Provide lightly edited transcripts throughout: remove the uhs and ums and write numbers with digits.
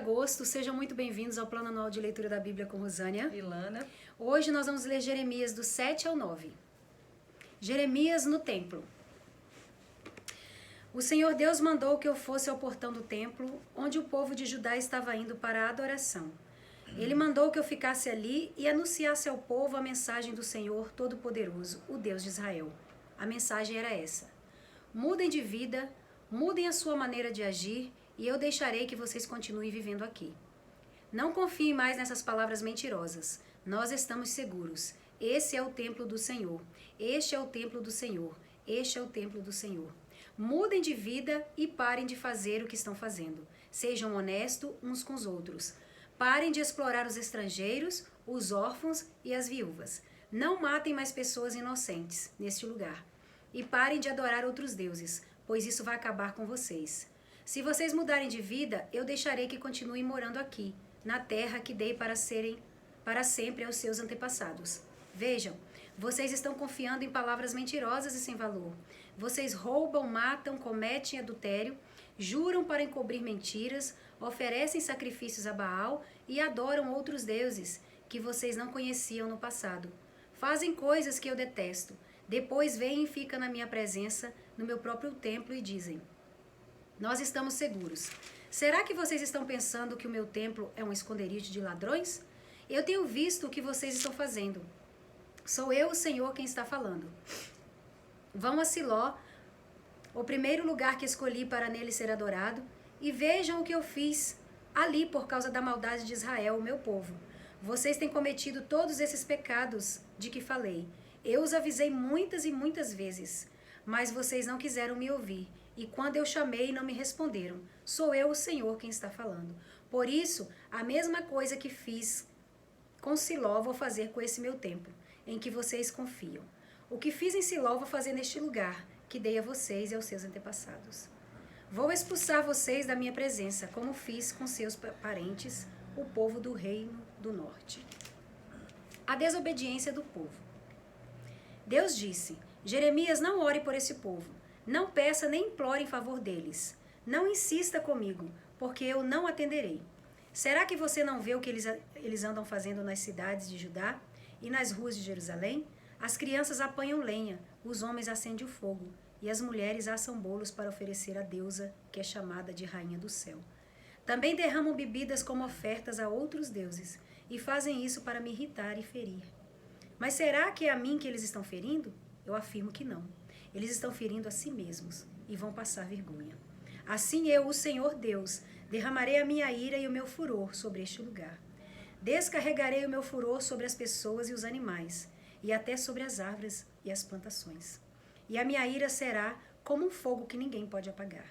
agosto, sejam muito bem-vindos ao Plano Anual de Leitura da Bíblia com Rosânia e Lana. Hoje nós vamos ler Jeremias do 7 ao 9. Jeremias no templo. O Senhor Deus mandou que eu fosse ao portão do templo, onde o povo de Judá estava indo para a adoração. Ele mandou que eu ficasse ali e anunciasse ao povo a mensagem do Senhor Todo-Poderoso, o Deus de Israel. A mensagem era essa: mudem de vida, mudem a sua maneira de agir, e eu deixarei que vocês continuem vivendo aqui. Não confiem mais nessas palavras mentirosas. Nós estamos seguros. Esse é o templo do Senhor. Este é o templo do Senhor. Este é o templo do Senhor. Mudem de vida e parem de fazer o que estão fazendo. Sejam honestos uns com os outros. Parem de explorar os estrangeiros, os órfãos e as viúvas. Não matem mais pessoas inocentes neste lugar. E parem de adorar outros deuses, pois isso vai acabar com vocês. Se vocês mudarem de vida, eu deixarei que continuem morando aqui, na terra que dei para sempre aos seus antepassados. Vejam, vocês estão confiando em palavras mentirosas e sem valor. Vocês roubam, matam, cometem adultério, juram para encobrir mentiras, oferecem sacrifícios a Baal e adoram outros deuses que vocês não conheciam no passado. Fazem coisas que eu detesto. Depois vêm e ficam na minha presença, no meu próprio templo, e dizem: nós estamos seguros. Será que vocês estão pensando que o meu templo é um esconderijo de ladrões? Eu tenho visto o que vocês estão fazendo. Sou eu, o Senhor, quem está falando. Vão a Siló, o primeiro lugar que escolhi para nele ser adorado, e vejam o que eu fiz ali por causa da maldade de Israel, o meu povo. Vocês têm cometido todos esses pecados de que falei. Eu os avisei muitas e muitas vezes, mas vocês não quiseram me ouvir. E quando eu chamei, não me responderam. Sou eu, o Senhor, quem está falando. Por isso, a mesma coisa que fiz com Siló, vou fazer com esse meu templo, em que vocês confiam. O que fiz em Siló, vou fazer neste lugar, que dei a vocês e aos seus antepassados. Vou expulsar vocês da minha presença, como fiz com seus parentes, o povo do reino do norte. A desobediência do povo. Deus disse: Jeremias, não ore por esse povo. Não peça nem implore em favor deles. Não insista comigo, porque eu não atenderei. Será que você não vê o que eles andam fazendo nas cidades de Judá e nas ruas de Jerusalém? As crianças apanham lenha, os homens acendem o fogo, e as mulheres assam bolos para oferecer à deusa, que é chamada de Rainha do Céu. Também derramam bebidas como ofertas a outros deuses, e fazem isso para me irritar e ferir. Mas será que é a mim que eles estão ferindo? Eu afirmo que não. Eles estão ferindo a si mesmos e vão passar vergonha. Assim eu, o Senhor Deus, derramarei a minha ira e o meu furor sobre este lugar. Descarregarei o meu furor sobre as pessoas e os animais, e até sobre as árvores e as plantações. E a minha ira será como um fogo que ninguém pode apagar.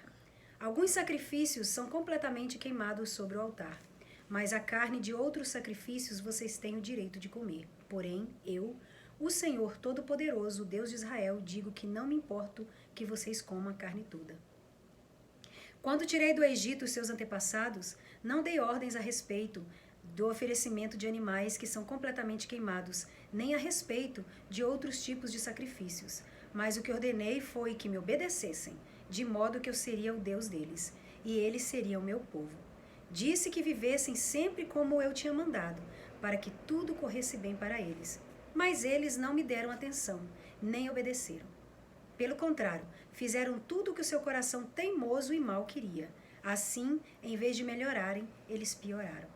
Alguns sacrifícios são completamente queimados sobre o altar, mas a carne de outros sacrifícios vocês têm o direito de comer. Porém, eu, o Senhor Todo-Poderoso, Deus de Israel, digo que não me importo que vocês comam a carne toda. Quando tirei do Egito os seus antepassados, não dei ordens a respeito do oferecimento de animais que são completamente queimados, nem a respeito de outros tipos de sacrifícios. Mas o que ordenei foi que me obedecessem, de modo que eu seria o Deus deles, e eles seriam o meu povo. Disse que vivessem sempre como eu tinha mandado, para que tudo corresse bem para eles. Mas eles não me deram atenção, nem obedeceram. Pelo contrário, fizeram tudo o que o seu coração teimoso e mau queria. Assim, em vez de melhorarem, eles pioraram.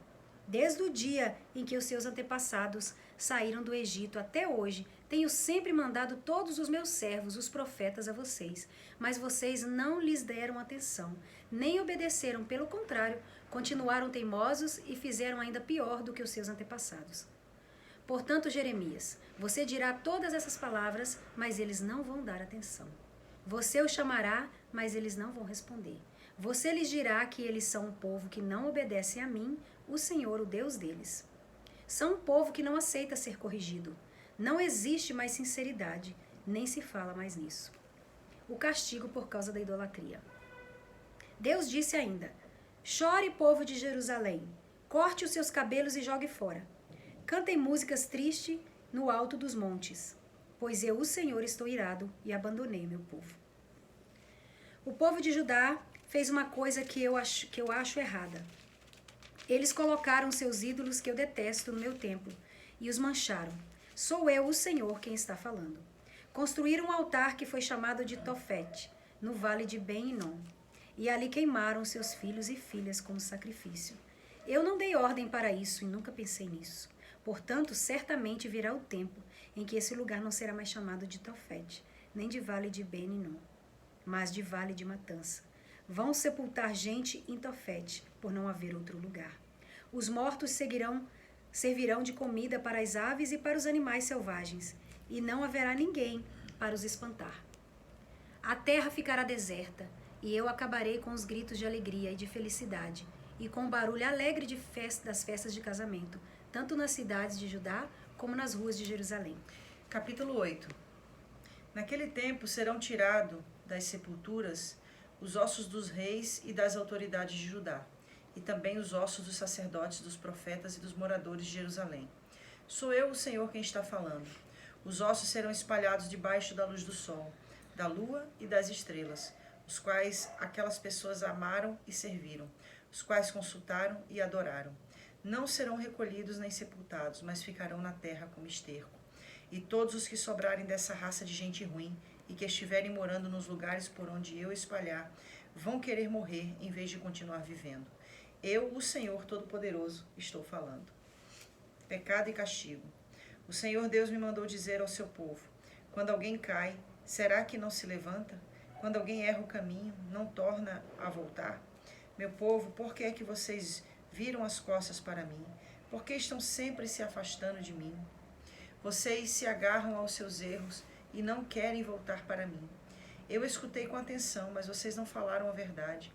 Desde o dia em que os seus antepassados saíram do Egito até hoje, tenho sempre mandado todos os meus servos, os profetas, a vocês. Mas vocês não lhes deram atenção, nem obedeceram. Pelo contrário, continuaram teimosos e fizeram ainda pior do que os seus antepassados. Portanto, Jeremias, você dirá todas essas palavras, mas eles não vão dar atenção. Você os chamará, mas eles não vão responder. Você lhes dirá que eles são um povo que não obedece a mim, o Senhor, o Deus deles. São um povo que não aceita ser corrigido. Não existe mais sinceridade, nem se fala mais nisso. O castigo por causa da idolatria. Deus disse ainda: chore, povo de Jerusalém, corte os seus cabelos e jogue fora. Cantem músicas tristes no alto dos montes, pois eu, o Senhor, estou irado e abandonei meu povo. O povo de Judá fez uma coisa que eu acho errada. Eles colocaram seus ídolos que eu detesto no meu templo e os mancharam. Sou eu, o Senhor, quem está falando. Construíram um altar que foi chamado de Tofete, no vale de Ben-Hinom, e ali queimaram seus filhos e filhas como sacrifício. Eu não dei ordem para isso e nunca pensei nisso. Portanto, certamente virá o tempo em que esse lugar não será mais chamado de Tofete, nem de vale de Ben-Hinom, mas de vale de matança. Vão sepultar gente em Tofete, por não haver outro lugar. Os mortos servirão de comida para as aves e para os animais selvagens, e não haverá ninguém para os espantar. A terra ficará deserta, e eu acabarei com os gritos de alegria e de felicidade, e com o barulho alegre das festas de casamento, tanto nas cidades de Judá como nas ruas de Jerusalém. Capítulo 8. Naquele tempo serão tirados das sepulturas os ossos dos reis e das autoridades de Judá, e também os ossos dos sacerdotes, dos profetas e dos moradores de Jerusalém. Sou eu, o Senhor, quem está falando. Os ossos serão espalhados debaixo da luz do sol, da lua e das estrelas, os quais aquelas pessoas amaram e serviram, os quais consultaram e adoraram. Não serão recolhidos nem sepultados, mas ficarão na terra como esterco. E todos os que sobrarem dessa raça de gente ruim e que estiverem morando nos lugares por onde eu espalhar, vão querer morrer em vez de continuar vivendo. Eu, o Senhor Todo-Poderoso, estou falando. Pecado e castigo. O Senhor Deus me mandou dizer ao seu povo: quando alguém cai, será que não se levanta? Quando alguém erra o caminho, não torna a voltar? Meu povo, por que é que vocês viram as costas para mim? Por que estão sempre se afastando de mim? Vocês se agarram aos seus erros e não querem voltar para mim. Eu escutei com atenção, mas vocês não falaram a verdade.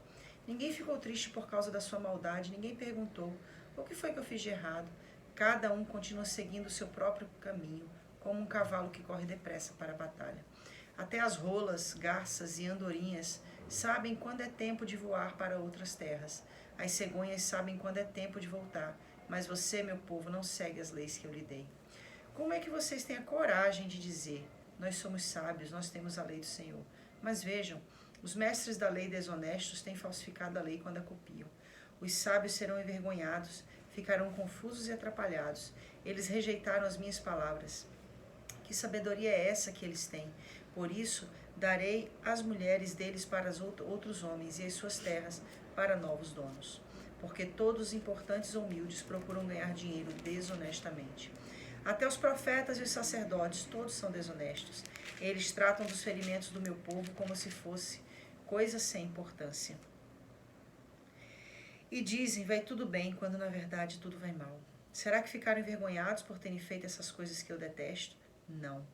Ninguém ficou triste por causa da sua maldade, ninguém perguntou: o que foi que eu fiz de errado? Cada um continua seguindo o seu próprio caminho, como um cavalo que corre depressa para a batalha. Até as rolas, garças e andorinhas sabem quando é tempo de voar para outras terras. As cegonhas sabem quando é tempo de voltar, mas você, meu povo, não segue as leis que eu lhe dei. Como é que vocês têm a coragem de dizer: nós somos sábios, nós temos a lei do Senhor? Mas vejam, os mestres da lei desonestos têm falsificado a lei quando a copiam. Os sábios serão envergonhados, ficarão confusos e atrapalhados. Eles rejeitaram as minhas palavras. Que sabedoria é essa que eles têm? Por isso, darei as mulheres deles para outros homens e as suas terras para novos donos. Porque todos os importantes ou humildes procuram ganhar dinheiro desonestamente. Até os profetas e os sacerdotes, todos são desonestos. Eles tratam dos ferimentos do meu povo como se fosse coisa sem importância. E dizem: vai tudo bem, quando na verdade tudo vai mal. Será que ficaram envergonhados por terem feito essas coisas que eu detesto? Não.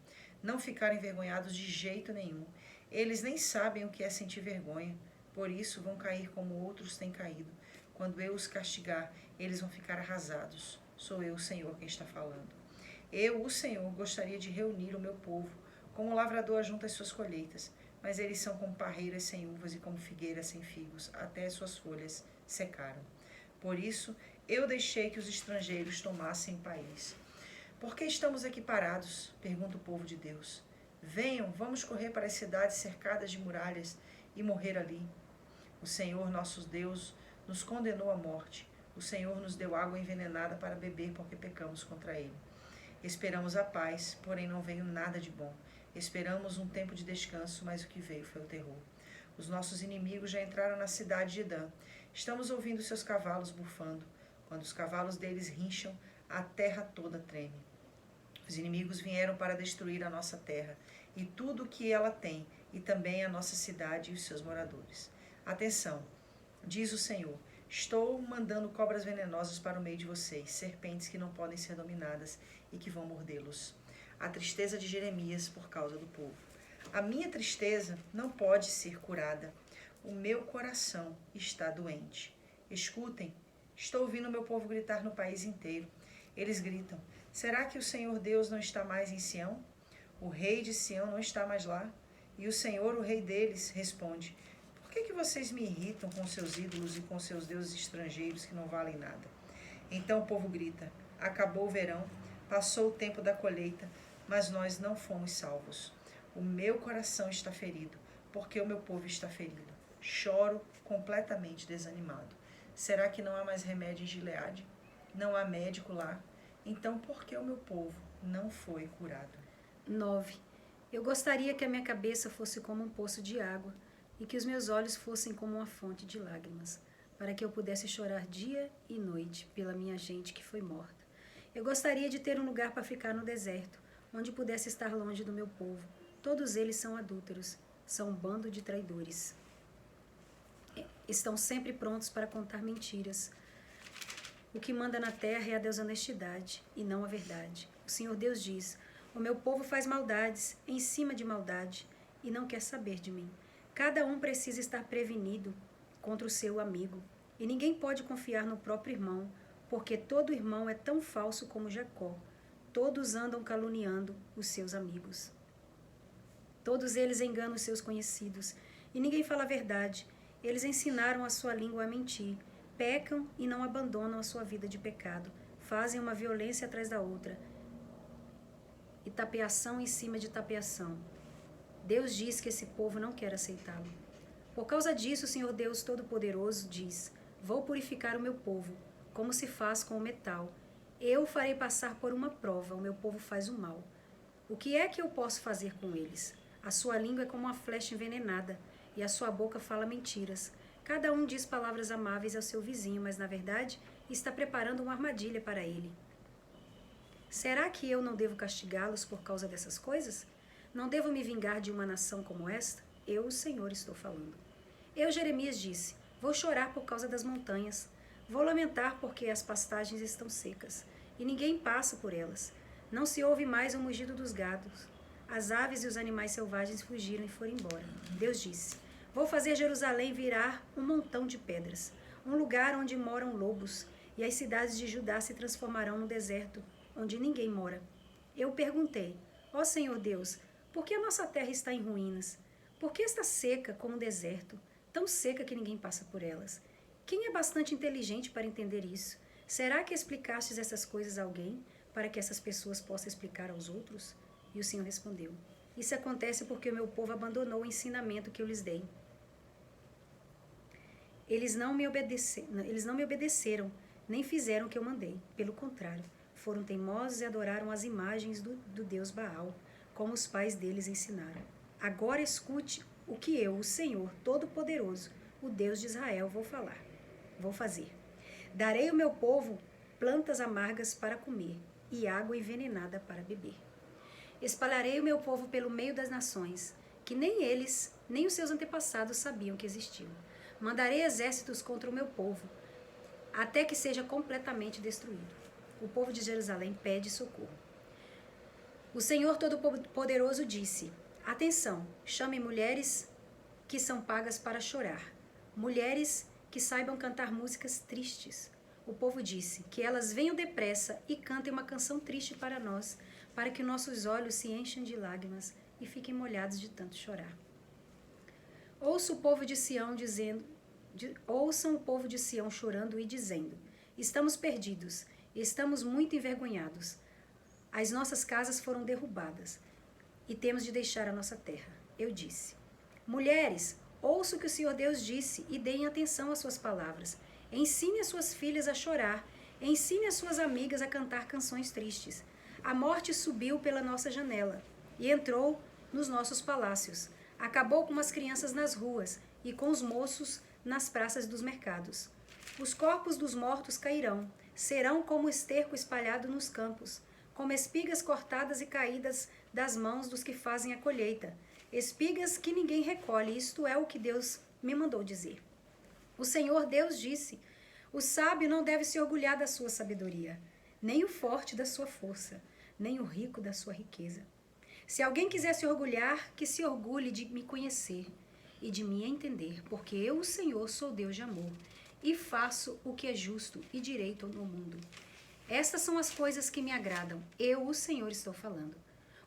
Não ficaram envergonhados de jeito nenhum. Eles nem sabem o que é sentir vergonha. Por isso vão cair como outros têm caído. Quando eu os castigar, eles vão ficar arrasados. Sou eu, o Senhor, quem está falando. Eu, o Senhor, gostaria de reunir o meu povo, como o lavrador ajunta as suas colheitas, mas eles são como parreiras sem uvas e como figueiras sem figos, até as suas folhas secaram. Por isso, eu deixei que os estrangeiros tomassem o país. Por que estamos aqui parados? Pergunta o povo de Deus. Venham, vamos correr para as cidades cercadas de muralhas e morrer ali. O Senhor, nosso Deus, nos condenou à morte. O Senhor nos deu água envenenada para beber porque pecamos contra ele. Esperamos a paz, porém não veio nada de bom. Esperamos um tempo de descanso, mas o que veio foi o terror. Os nossos inimigos já entraram na cidade de Dan. Estamos ouvindo seus cavalos bufando. Quando os cavalos deles rincham, a terra toda treme. Os inimigos vieram para destruir a nossa terra e tudo o que ela tem, e também a nossa cidade e os seus moradores. Atenção, diz o Senhor: estou mandando cobras venenosas para o meio de vocês, serpentes que não podem ser dominadas e que vão mordê-los. A tristeza de Jeremias por causa do povo. A minha tristeza não pode ser curada. O meu coração está doente. Escutem, estou ouvindo o meu povo gritar no país inteiro. Eles gritam: será que o Senhor Deus não está mais em Sião? O rei de Sião não está mais lá? E o Senhor, o rei deles, responde: por que vocês me irritam com seus ídolos e com seus deuses estrangeiros que não valem nada? Então o povo grita: acabou o verão, passou o tempo da colheita, mas nós não fomos salvos. O meu coração está ferido, porque o meu povo está ferido. Choro completamente desanimado. Será que não há mais remédio em Gileade? Não há médico lá? Então por que o meu povo não foi curado? 9. Eu gostaria que a minha cabeça fosse como um poço de água e que os meus olhos fossem como uma fonte de lágrimas, para que eu pudesse chorar dia e noite pela minha gente que foi morta. Eu gostaria de ter um lugar para ficar no deserto, onde pudesse estar longe do meu povo. Todos eles são adúlteros, são um bando de traidores. Estão sempre prontos para contar mentiras. O que manda na terra é a desonestidade e não a verdade. O Senhor Deus diz: o meu povo faz maldades em cima de maldade e não quer saber de mim. Cada um precisa estar prevenido contra o seu amigo, e ninguém pode confiar no próprio irmão, porque todo irmão é tão falso como Jacó. Todos andam caluniando os seus amigos. Todos eles enganam os seus conhecidos, e ninguém fala a verdade. Eles ensinaram a sua língua a mentir, pecam e não abandonam a sua vida de pecado, fazem uma violência atrás da outra, e tapeação em cima de tapeação. Deus diz que esse povo não quer aceitá-lo. Por causa disso, o Senhor Deus Todo-Poderoso diz: vou purificar o meu povo, como se faz com o metal. Eu o farei passar por uma prova, o meu povo faz o mal. O que é que eu posso fazer com eles? A sua língua é como uma flecha envenenada, e a sua boca fala mentiras. Cada um diz palavras amáveis ao seu vizinho, mas, na verdade, está preparando uma armadilha para ele. Será que eu não devo castigá-los por causa dessas coisas? Não devo me vingar de uma nação como esta? Eu, o Senhor, estou falando. Eu, Jeremias, disse: vou chorar por causa das montanhas. Vou lamentar porque as pastagens estão secas, e ninguém passa por elas. Não se ouve mais o mugido dos gados. As aves e os animais selvagens fugiram e foram embora. Deus disse: vou fazer Jerusalém virar um montão de pedras, um lugar onde moram lobos, e as cidades de Judá se transformarão no deserto, onde ninguém mora. Eu perguntei: ó Senhor Deus, por que a nossa terra está em ruínas? Por que está seca como um deserto, tão seca que ninguém passa por elas? Quem é bastante inteligente para entender isso? Será que explicastes essas coisas a alguém, para que essas pessoas possam explicar aos outros? E o Senhor respondeu: isso acontece porque o meu povo abandonou o ensinamento que eu lhes dei. Eles não me obedeceram, nem fizeram o que eu mandei. Pelo contrário, foram teimosos e adoraram as imagens do Deus Baal, como os pais deles ensinaram. Agora escute o que eu, o Senhor Todo-Poderoso, o Deus de Israel, vou fazer. Darei ao meu povo plantas amargas para comer e água envenenada para beber. Espalharei o meu povo pelo meio das nações, que nem eles, nem os seus antepassados sabiam que existiam. Mandarei exércitos contra o meu povo, até que seja completamente destruído. O povo de Jerusalém pede socorro. O Senhor Todo-Poderoso disse: atenção, chame mulheres que são pagas para chorar, mulheres que saibam cantar músicas tristes. O povo disse: que elas venham depressa e cantem uma canção triste para nós, para que nossos olhos se enchem de lágrimas e fiquem molhados de tanto chorar. Ouçam o povo de Sião chorando e dizendo: estamos perdidos, estamos muito envergonhados. As nossas casas foram derrubadas e temos de deixar a nossa terra. Eu disse: mulheres, ouçam o que o Senhor Deus disse e deem atenção às suas palavras. Ensine as suas filhas a chorar, ensine as suas amigas a cantar canções tristes. A morte subiu pela nossa janela e entrou nos nossos palácios. Acabou com as crianças nas ruas e com os moços nas praças dos mercados. Os corpos dos mortos cairão, serão como esterco espalhado nos campos, como espigas cortadas e caídas das mãos dos que fazem a colheita. Espigas que ninguém recolhe, isto é o que Deus me mandou dizer. O Senhor Deus disse: o sábio não deve se orgulhar da sua sabedoria, nem o forte da sua força, nem o rico da sua riqueza. Se alguém quiser se orgulhar, que se orgulhe de me conhecer e de me entender, porque eu, o Senhor, sou Deus de amor e faço o que é justo e direito no mundo. Estas são as coisas que me agradam. Eu, o Senhor, estou falando.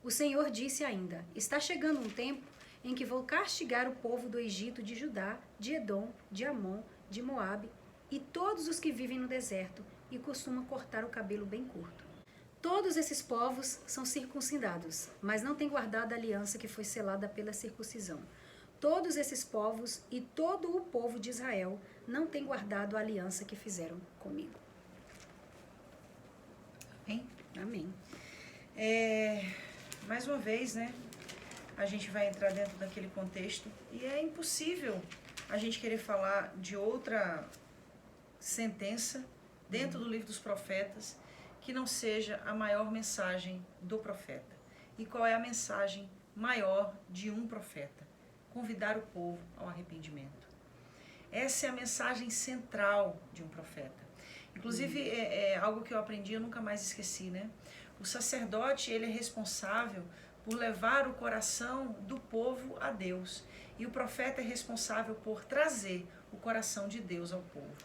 O Senhor disse ainda: está chegando um tempo em que vou castigar o povo do Egito, de Judá, de Edom, de Amon, de Moabe e todos os que vivem no deserto e costumam cortar o cabelo bem curto. Todos esses povos são circuncidados, mas não têm guardado a aliança que foi selada pela circuncisão. todos esses povos e todo o povo de Israel não têm guardado a aliança que fizeram comigo. Hein? Amém. Mais uma vez, né? A gente vai entrar dentro daquele contexto e é impossível a gente querer falar de outra sentença dentro do livro dos profetas que não seja a maior mensagem do profeta. E qual é a mensagem maior de um profeta? Convidar o povo ao arrependimento. Essa é a mensagem central de um profeta. Inclusive, é algo que eu aprendi, eu nunca mais esqueci, né? O sacerdote, ele é responsável por levar o coração do povo a Deus. E o profeta é responsável por trazer o coração de Deus ao povo.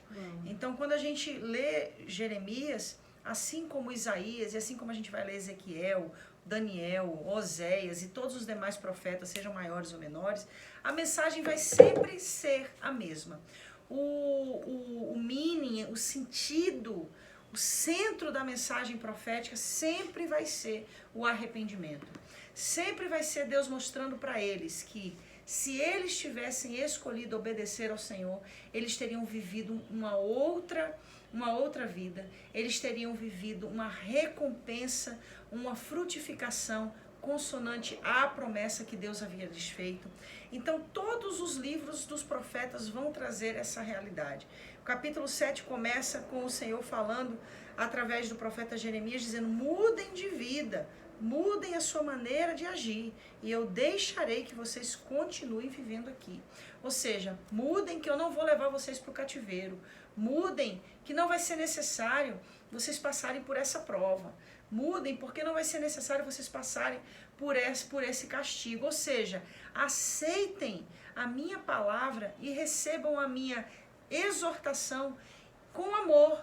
Então, quando a gente lê Jeremias, assim como Isaías, e assim como a gente vai ler Ezequiel, Daniel, Oséias e todos os demais profetas, sejam maiores ou menores, a mensagem vai sempre ser a mesma. O meaning, o sentido, o centro da mensagem profética sempre vai ser o arrependimento. Sempre vai ser Deus mostrando para eles que se eles tivessem escolhido obedecer ao Senhor, eles teriam vivido uma outra vida, eles teriam vivido uma recompensa, uma frutificação consonante à promessa que Deus havia lhes feito. Então, todos os livros dos profetas vão trazer essa realidade. O capítulo 7 começa com o Senhor falando através do profeta Jeremias, dizendo: mudem de vida, mudem a sua maneira de agir, e eu deixarei que vocês continuem vivendo aqui. Ou seja, mudem, que eu não vou levar vocês para o cativeiro. Mudem, que não vai ser necessário vocês passarem por essa prova. Mudem, porque não vai ser necessário vocês passarem por esse castigo. Ou seja, aceitem a minha palavra e recebam a minha exortação com amor.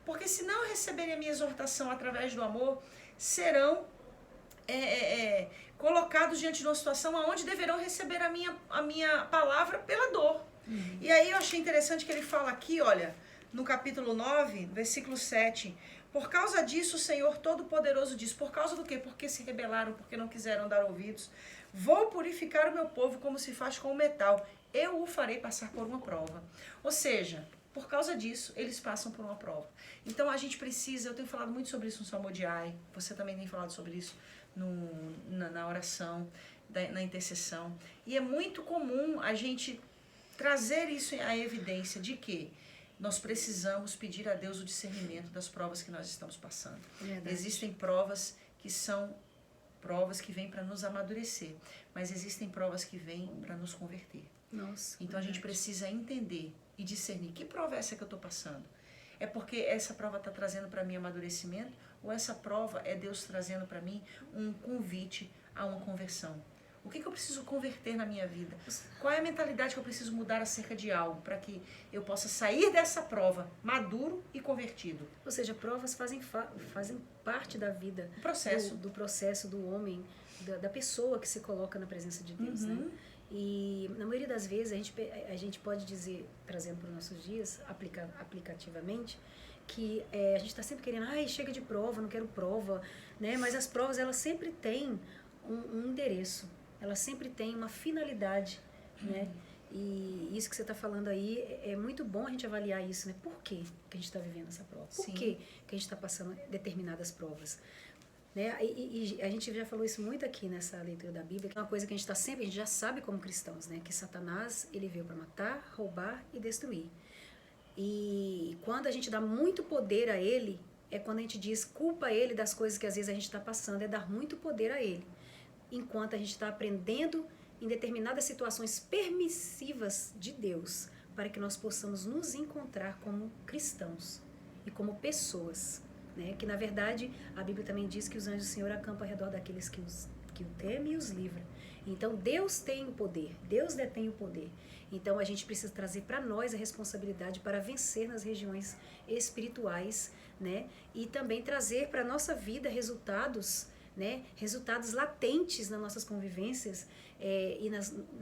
Porque se não receberem a minha exortação através do amor, serão colocados diante de uma situação onde deverão receber a minha palavra pela dor. E aí eu achei interessante que ele fala aqui, olha, no capítulo 9, versículo 7, por causa disso o Senhor Todo-Poderoso diz, por causa do quê? Porque se rebelaram, porque não quiseram dar ouvidos. Vou purificar o meu povo como se faz com o metal, eu o farei passar por uma prova. Ou seja, por causa disso, eles passam por uma prova. Então a gente precisa, eu tenho falado muito sobre isso no Salmodiai, você também tem falado sobre isso na oração, na intercessão. E é muito comum a gente trazer isso à evidência de que nós precisamos pedir a Deus o discernimento das provas que nós estamos passando. Existem provas que são provas que vêm para nos amadurecer, mas existem provas que vêm para nos converter. Então a gente precisa entender e discernir que prova é essa que eu estou passando. É porque essa prova está trazendo para mim amadurecimento, ou essa prova é Deus trazendo para mim um convite a uma conversão? O que eu preciso converter na minha vida? Qual é a mentalidade que eu preciso mudar acerca de algo para que eu possa sair dessa prova maduro e convertido? Ou seja, provas fazem parte da vida, do processo do homem, da pessoa que se coloca na presença de Deus, né? E na maioria das vezes a gente pode dizer, trazendo para os nossos dias, aplicativamente, que a gente está sempre querendo, chega de prova, não quero prova, né? Mas as provas, elas sempre têm um endereço, elas sempre têm uma finalidade, né? E isso que você está falando aí, é muito bom a gente avaliar isso, né? Por que a gente está vivendo essa prova? Por que a gente está passando determinadas provas? Né? E a gente já falou isso muito aqui nessa leitura da Bíblia, que é uma coisa que a gente já sabe como cristãos, né? Que Satanás, ele veio para matar, roubar e destruir. E quando a gente dá muito poder a ele, é quando a gente diz, culpa ele das coisas que às vezes a gente está passando, é dar muito poder a ele. Enquanto a gente está aprendendo em determinadas situações permissivas de Deus, para que nós possamos nos encontrar como cristãos e como pessoas. Né? Que na verdade a Bíblia também diz que os anjos do Senhor acampam ao redor daqueles que o temem e os livram. Então Deus tem o poder, Deus detém o poder. Então a gente precisa trazer para nós a responsabilidade para vencer nas regiões espirituais, né? E também trazer para a nossa vida resultados, né? Resultados latentes nas nossas convivências e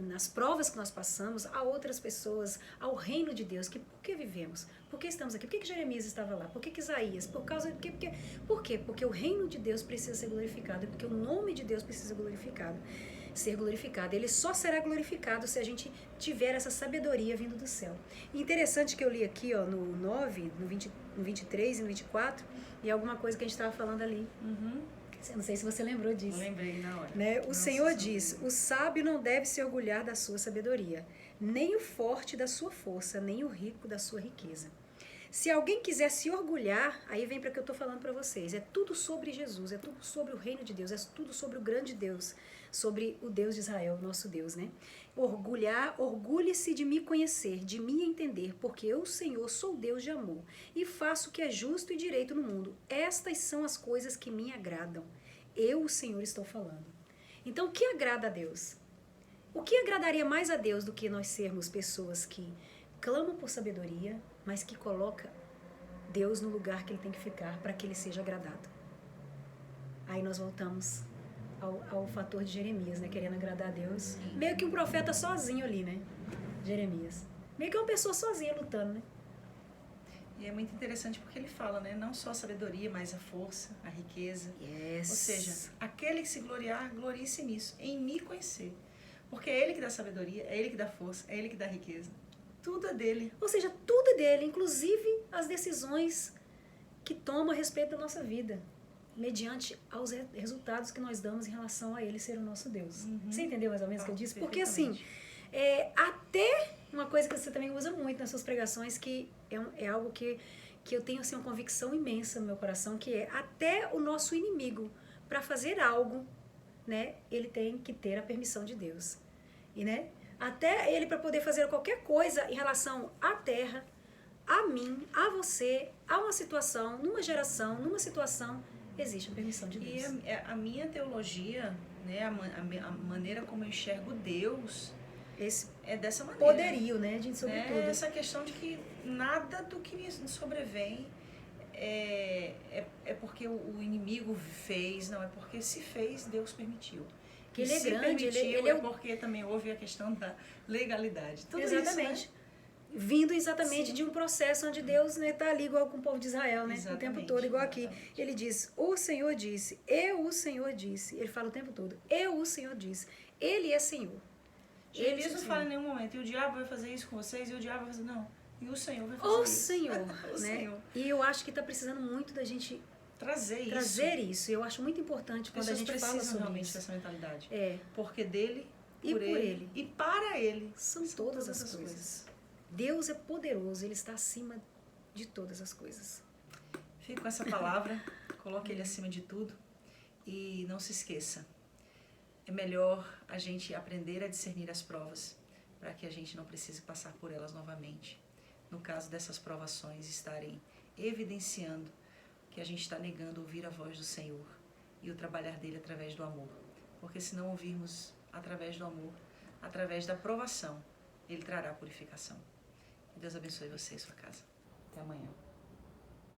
nas provas que nós passamos a outras pessoas, ao reino de Deus. Por que vivemos? Por que estamos aqui? Por que Jeremias estava lá? Por que Isaías? Por quê? Porque o reino de Deus precisa ser glorificado, porque o nome de Deus precisa ser glorificado. ser glorificado. Ele só será glorificado se a gente tiver essa sabedoria vindo do céu. E interessante que eu li aqui, ó, no 9, no 23 e no 24, e alguma coisa que a gente estava falando ali. Eu não sei se você lembrou disso. Lembrei na hora. Né? O Senhor diz, o sábio não deve se orgulhar da sua sabedoria, nem o forte da sua força, nem o rico da sua riqueza. Se alguém quiser se orgulhar, aí vem para o que eu estou falando para vocês. É tudo sobre Jesus, é tudo sobre o reino de Deus, é tudo sobre o grande Deus, sobre o Deus de Israel, nosso Deus, né? Orgulhe-se de me conhecer, de me entender, porque eu, Senhor, sou Deus de amor e faço o que é justo e direito no mundo. Estas são as coisas que me agradam. Eu, o Senhor, estou falando. Então, o que agrada a Deus? O que agradaria mais a Deus do que nós sermos pessoas que clamam por sabedoria, mas que coloca Deus no lugar que ele tem que ficar para que ele seja agradado? Aí nós voltamos ao fator de Jeremias, né? Querendo agradar a Deus. Sim. Meio que um profeta sozinho ali, né? Jeremias. Meio que uma pessoa sozinha lutando, né? E é muito interessante porque ele fala, né? Não só a sabedoria, mas a força, a riqueza. Yes. Ou seja, aquele que se gloriar, glorie-se nisso, em me conhecer. Porque é ele que dá sabedoria, é ele que dá força, é ele que dá riqueza. Tudo é dele. Ou seja, tudo é dele, inclusive as decisões que toma a respeito da nossa vida, mediante aos resultados que nós damos em relação a ele ser o nosso Deus. Você entendeu mais ou menos o que eu disse? Porque assim, até uma coisa que você também usa muito nas suas pregações, que é algo que eu tenho assim, uma convicção imensa no meu coração, que é até o nosso inimigo, para fazer algo, né, ele tem que ter a permissão de Deus. E, né, até ele, para poder fazer qualquer coisa em relação à terra, a mim, a você, a uma situação, numa geração, numa situação, existe a permissão de Deus. E a minha teologia, né, a maneira como eu enxergo Deus, esse é dessa maneira. poderio, né, de sobretudo. Essa questão de que nada do que me sobrevém é porque o inimigo fez, não, é porque se fez, Deus permitiu. Que ele é se grande, permitiu, ele é porque também houve a questão da legalidade. Tudo exatamente. Isso, né? Vindo exatamente Sim. de um processo onde Deus, né, tá ali igual com o povo de Israel, né? Exatamente, O tempo todo, igual aqui. exatamente. Ele diz, o Senhor disse, eu, o Senhor disse. Ele fala o tempo todo, eu, o Senhor disse. Ele é Senhor. Jeremias não fala em nenhum momento, e o diabo vai fazer isso com vocês, e o diabo vai fazer, não. E o Senhor vai fazer O isso. Senhor, O né? Senhor. E eu acho que está precisando muito da gente Trazer isso. Eu acho muito importante quando a gente fala precisam sobre realmente isso. dessa mentalidade. É, Porque dele, E por ele. e para ele. são todas as coisas. Deus é poderoso, Ele está acima de todas as coisas. Fico com essa palavra, coloque ele acima de tudo e não se esqueça. É melhor a gente aprender a discernir as provas para que a gente não precise passar por elas novamente. No caso dessas provações estarem evidenciando que a gente está negando ouvir a voz do Senhor e o trabalhar dele através do amor. Porque se não ouvirmos através do amor, através da provação, ele trará purificação. Que Deus abençoe você e sua casa. Até amanhã.